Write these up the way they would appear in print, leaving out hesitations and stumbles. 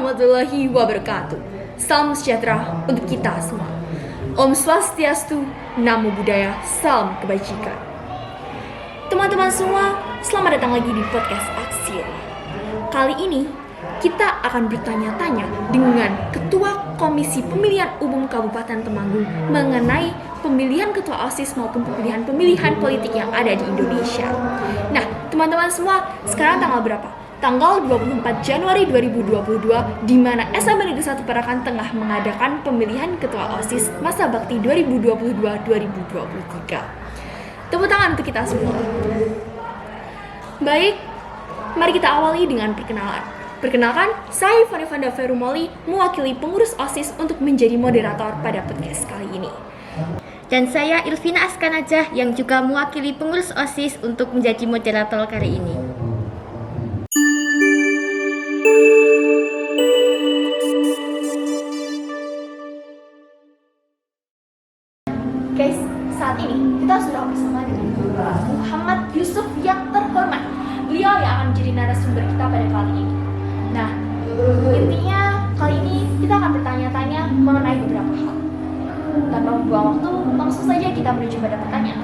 warahmatullahi wabarakatuh. Salam sejahtera untuk kita semua. Om Swastiastu, Namo Buddhaya, salam kebajikan. Teman-teman semua, selamat datang lagi di podcast Aksio. Kali ini kita akan bertanya-tanya dengan Ketua Komisi Pemilihan Umum Kabupaten Temanggung mengenai pemilihan ketua OSIS maupun pemilihan politik yang ada di Indonesia. Nah, teman-teman semua, sekarang tanggal berapa? Tanggal 24 Januari 2022, di mana SMA Negeri 1 Parakan tengah mengadakan pemilihan ketua OSIS masa bakti 2022-2023. Tepuk tangan untuk kita semua. Baik, mari kita awali dengan perkenalan. Perkenalkan, saya Fani Vanda Ferumoli, mewakili pengurus OSIS untuk menjadi moderator pada podcast kali ini. Dan saya Ilvina Askanajah yang juga mewakili pengurus OSIS untuk menjadi moderator kali ini. Guys, saat ini kita sudah bersama dengan Bapak Muhammad Yusuf yang terhormat. Beliau yang akan menjadi narasumber kita pada kali ini. Nah, intinya kali ini kita akan bertanya-tanya mengenai beberapa hal. Tanpa membuang waktu, langsung saja kita menuju pada pertanyaan.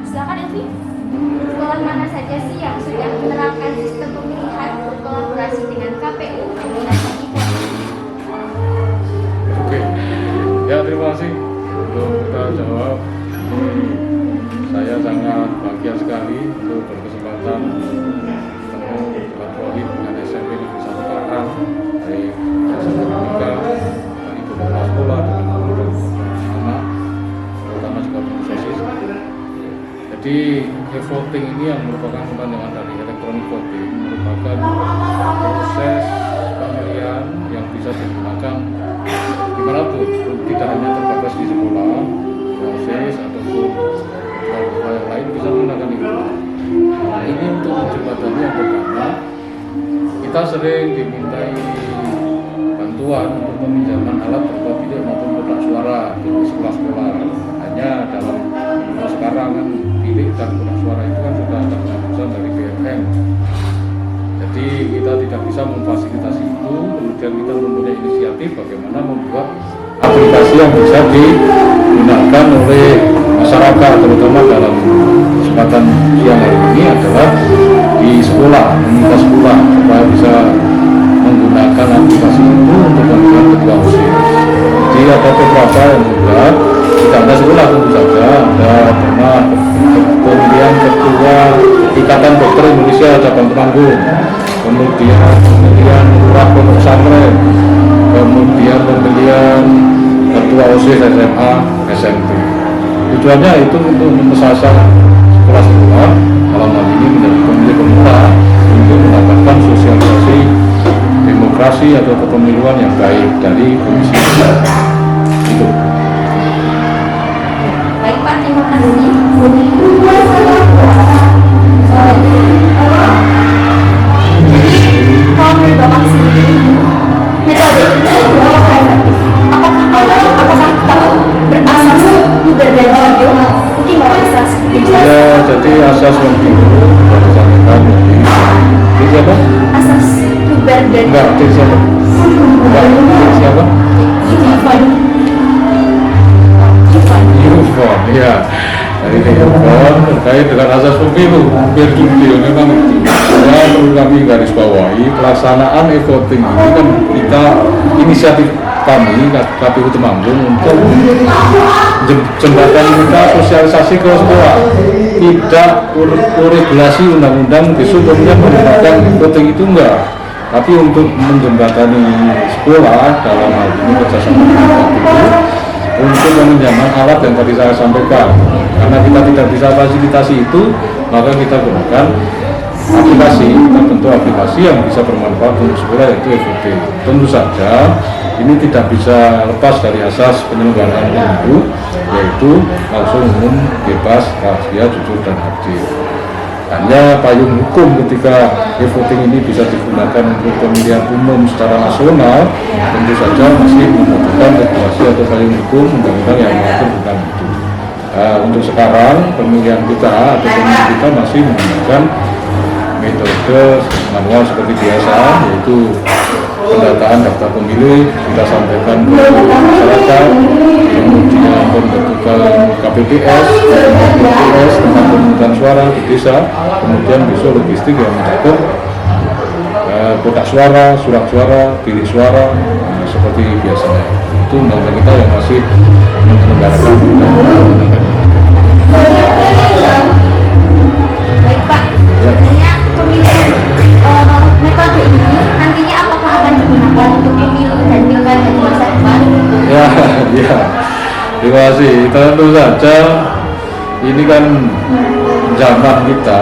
Silakan Ilvi. Sekolah mana saja sih yang sudah menerapkan sistem pemilihan berkolaborasi dengan KPU kombinasi e-voting? Oke, ya terima kasih untuk kita jawab. Saya sangat bahagia sekali untuk berkesempatan bertemu berkolaborasi dengan SMP Negeri 1 Parakan, baik SMP Mika, dari beberapa sekolah dengan guru anak, terutama juga pengurus OSIS. Jadi e-voting ini yang merupakan kepanjangan dari electronic voting, merupakan proses pemilihan yang bisa digunakan dimanapun, tidak hanya terbatas di sekolah, OSIS ataupun sekolah yang lain bisa menggunakan itu. Nah, ini untuk menjembatani yang pertama, kita sering dimintai bantuan untuk peminjaman alat berupa bilik maupun kotak suara di sekolah-sekolah. Hanya dalam sekarang kan bilik dan kotak suara itu kan sudah ada keputusan dari BLM. Jadi kita tidak bisa memfasilitasi itu, kemudian kita mempunyai inisiatif bagaimana membuat aplikasi yang bisa digunakan oleh masyarakat, terutama dalam kesempatan siang hari ini adalah di sekolah, komunitas sekolah, supaya bisa menggunakan aplikasi itu untuk pemilihan ketua OSIS. Jadi ada beberapa yang juga tidak hanya sekolah, tentu saja ada pernah pemilihan ketua Ikatan Dokter Indonesia cabang Temanggung, kemudian pemilihan lurah pondok pesantren, kemudian pemilihan ketua OSIS SMA, SMP. Tujuannya itu untuk mempersasar sekolah-sekolah dalam hal ini menjadi pemilih pemula untuk mendapatkan sosialisasi demokrasi atau kepemiluan yang baik dari komisi itu. Baik Pak, terima kasih. Kalau menurut Bapak sendiri, metode ini apakah kita berasas berbeda? Mungkin Bapak bisa dijelaskan. Ya, jadi asas yang sudah disampaikan di siapa? Asas berbeda. Enggak, di siapa? Enggak, di siapa? Yufon, ya. Dari Yufon terkait dengan asas pemilu, biar jurdil memang ya, perlu kami garis bawahi pelaksanaan e-voting ini kan kita inisiatif kami KPU Temanggung untuk jembatan kita sosialisasi ke sekolah, tidak regulasi undang-undang disebutnya menggunakan e-voting itu enggak, tapi untuk menjembatani sekolah dalam hal ini kerjasama dengan KPU untuk meminjamkan alat yang tadi saya sampaikan. Karena kita tidak bisa fasilitasi itu, maka kita gunakan aplikasi, kita bentuk aplikasi yang bisa bermanfaat untuk sekolah, yaitu e-voting. Tentu saja ini tidak bisa lepas dari asas penyelenggaraan pemilu, yaitu langsung umum, bebas, rahasia, jujur dan adil. Hanya payung hukum ketika e-voting ini bisa digunakan untuk pemilihan umum secara nasional, tentu saja masih membutuhkan regulasi atau payung hukum undang-undang yang mengatur tentang itu. Untuk sekarang pemilihan kita atau pemilu kita masih menggunakan metode manual seperti biasa, yaitu pendataan daftar pemilih kita sampaikan ke masyarakat, kemudian pembentukan KPPS, tempat pemungutan suara di desa, kemudian besok logistik yang mencakup kotak suara, surat suara, bilik suara, seperti biasanya. Itu undang-undang kita yang masih menyelenggarakan undang-undang. Baik Pak, sebenarnya pemilihan metode ini nantinya apakah akan digunakan untuk pemilu dan pilkada di masa depan? Ya, terima kasih. Tentu saja ini kan zaman kita,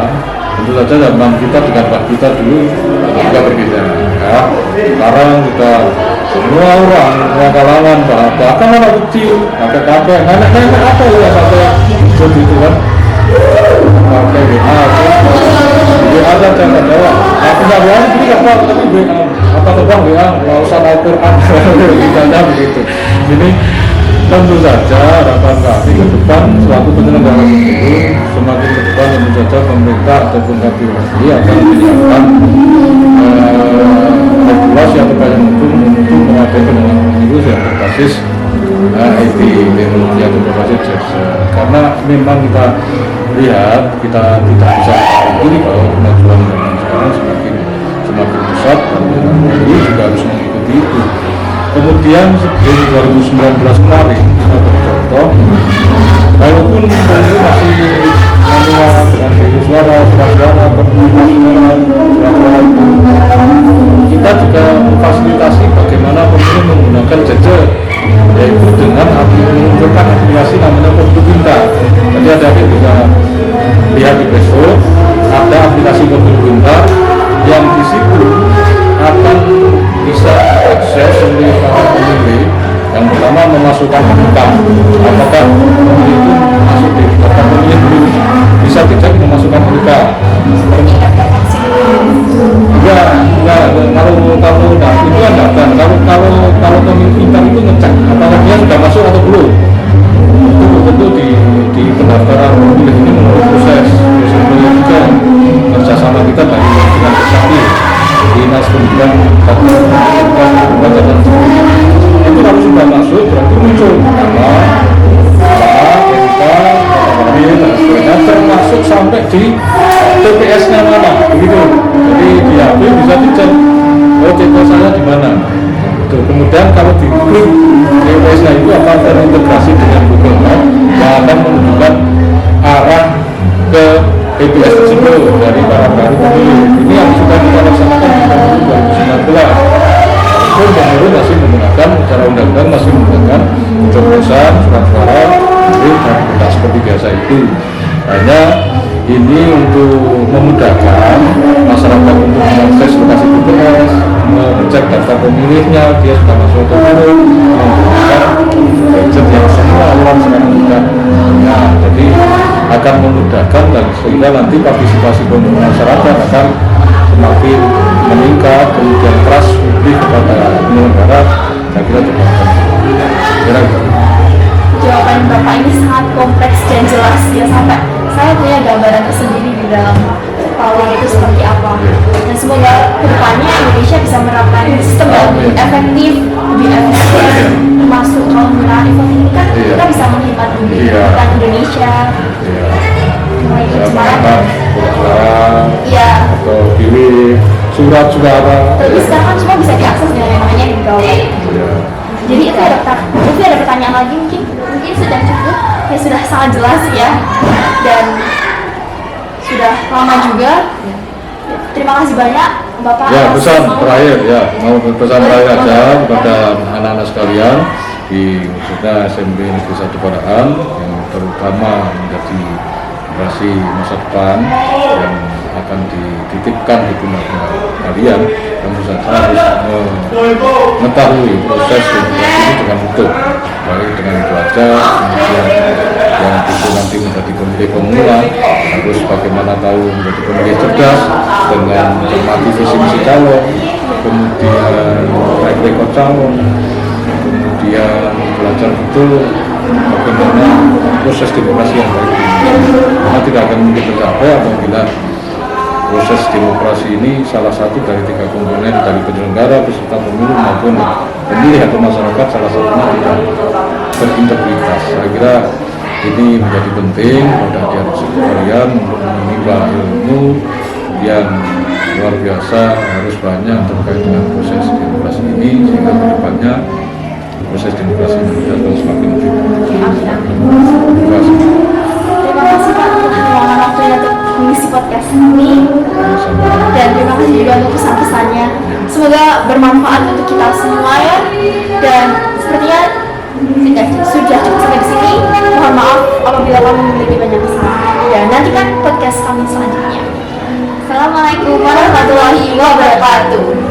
tentu saja zaman kita dengan Pak kita dulu agak berbeda. Ya. Sekarang kita semua orang, semua kalangan, bahkan anak kecil, kakek-kakek, nenek-nenek apa ya sampai begitu kan? Pakai WA, WA saja nggak jawab. Nah, WA ini nggak apa, tapi WA apa tebang WA, nggak usah Al-Quran, misalnya begitu. Ini tentu saja harapan kami ke depan selaku penyelenggara pemilu, semakin ke depan tentu saja pemerintah ataupun KPU akan menyiapkan regulasi atau payung hukum untuk mengadakan pemilu yang berbasis IT, teknologi atau berbasis jasa. Karena memang kita lihat kita tidak bisa mengikuti bahwa kemajuan zaman sekarang semakin pesat dan ini juga harus mengikuti itu. Kemudian sebelum 2019 kemarin kita bercontoh, walaupun pemilu masih manual dengan bilik suara, surat suara, pemungutan suara, kita juga memfasilitasi bagaimana pemilu menggunakan gadget, yaitu dengan menunjukkan aplikasi namanya Pemilu Pintar. Jadi adik-adik bisa lihat di Facebook, ada aplikasi Pemilu Pintar yang di situ akan bisa akses oleh para pemilih. Yang pertama memasukkan angka, apakah pemilih itu masuk di daftar pemilih dulu, bisa tidak memasukkan angka. Kalau itu kan daftar. Kalau pemilih pintar itu ngecek apakah dia sudah masuk atau belum. Itu tentu di pendaftaran pemilih ini menurut proses juga kerjasama kita dari dengan Kesakti, Dinas Pendidikan dan itu kalau sudah masuk berarti muncul nama, NK, dan sebagainya termasuk sampai di TPS-nya mana, begitu. Jadi di HP bisa dicek, oh TPS saya di mana. Kemudian kalau di klik TPS-nya itu akan terintegrasi dengan Google Maps yang akan menunjukkan arah ke TPS tersebut dari para pemilih. Ini yang sudah kita laksanakan di tahun 2019. Pemilu masih menggunakan secara undang-undang masih menggunakan coblosan, surat suara, dan tidak seperti biasa itu. Hanya ini untuk memudahkan masyarakat untuk mengakses lokasi TPS, mengecek daftar pemilihnya, dia sudah masuk atau belum, menggunakan gadget yang semua orang sekarang sudah punya. Jadi akan memudahkan dan sehingga nanti partisipasi masyarakat akan semakin meningkat, kemudian trust publik kepada penyelenggara, saya kira juga akan Jawaban Bapak ini sangat kompleks dan jelas ya, sampai saya punya gambaran tersendiri di dalam kepala itu seperti apa. Dan semoga kedepannya Indonesia bisa menerapkan sistem yang lebih efektif, termasuk kalau menggunakan e-voting ini kan kita bisa menghemat duit bukan Indonesia. Atau pilih surat suara. Tapi sekarang kan semua bisa diakses dengan yang namanya di gawai. Jadi itu ada pertanyaan lagi mungkin sudah cukup ya, sudah sangat jelas ya, dan sudah lama juga. Terima kasih banyak Bapak. Ya, pesan terakhir ya, mau pesan terakhir aja kepada anak-anak sekalian di khususnya SMP Negeri 1 Parahan yang terutama menjadi generasi masa depan yang akan dititipkan di pundak kalian, tentu saja harus mengetahui proses demokrasi ini dengan utuh, baik dengan baca, kemudian yang itu nanti menjadi pemilih pemula harus bagaimana tahu menjadi pemilih cerdas dengan mencermati visi misi calon, kemudian track record calon, kemudian belajar betul bagaimana proses demokrasi yang baik ini, karena tidak akan mungkin tercapai apabila proses demokrasi ini salah satu dari 3 komponen dari penyelenggara, peserta pemilu maupun pemilih atau masyarakat, salah satunya tidak berintegritas. Saya kira ini menjadi penting pada adik-adik sekalian untuk menimba ilmu yang luar biasa, harus banyak terkait dengan proses demokrasi ini, sehingga kedepannya proses demokrasi Indonesia akan semakin lebih baik. Terima kasih. Terima kasih Pak untuk meluangkan waktunya untuk mengisi podcast ini. Dan terima kasih juga untuk pesan-pesannya. Semoga bermanfaat untuk kita semua ya. Dan sepertinya sudah cukup sampai di sini. Mohon maaf apabila kami memiliki banyak kesalahan. Dan nantikan podcast kami selanjutnya. Assalamualaikum warahmatullahi wabarakatuh.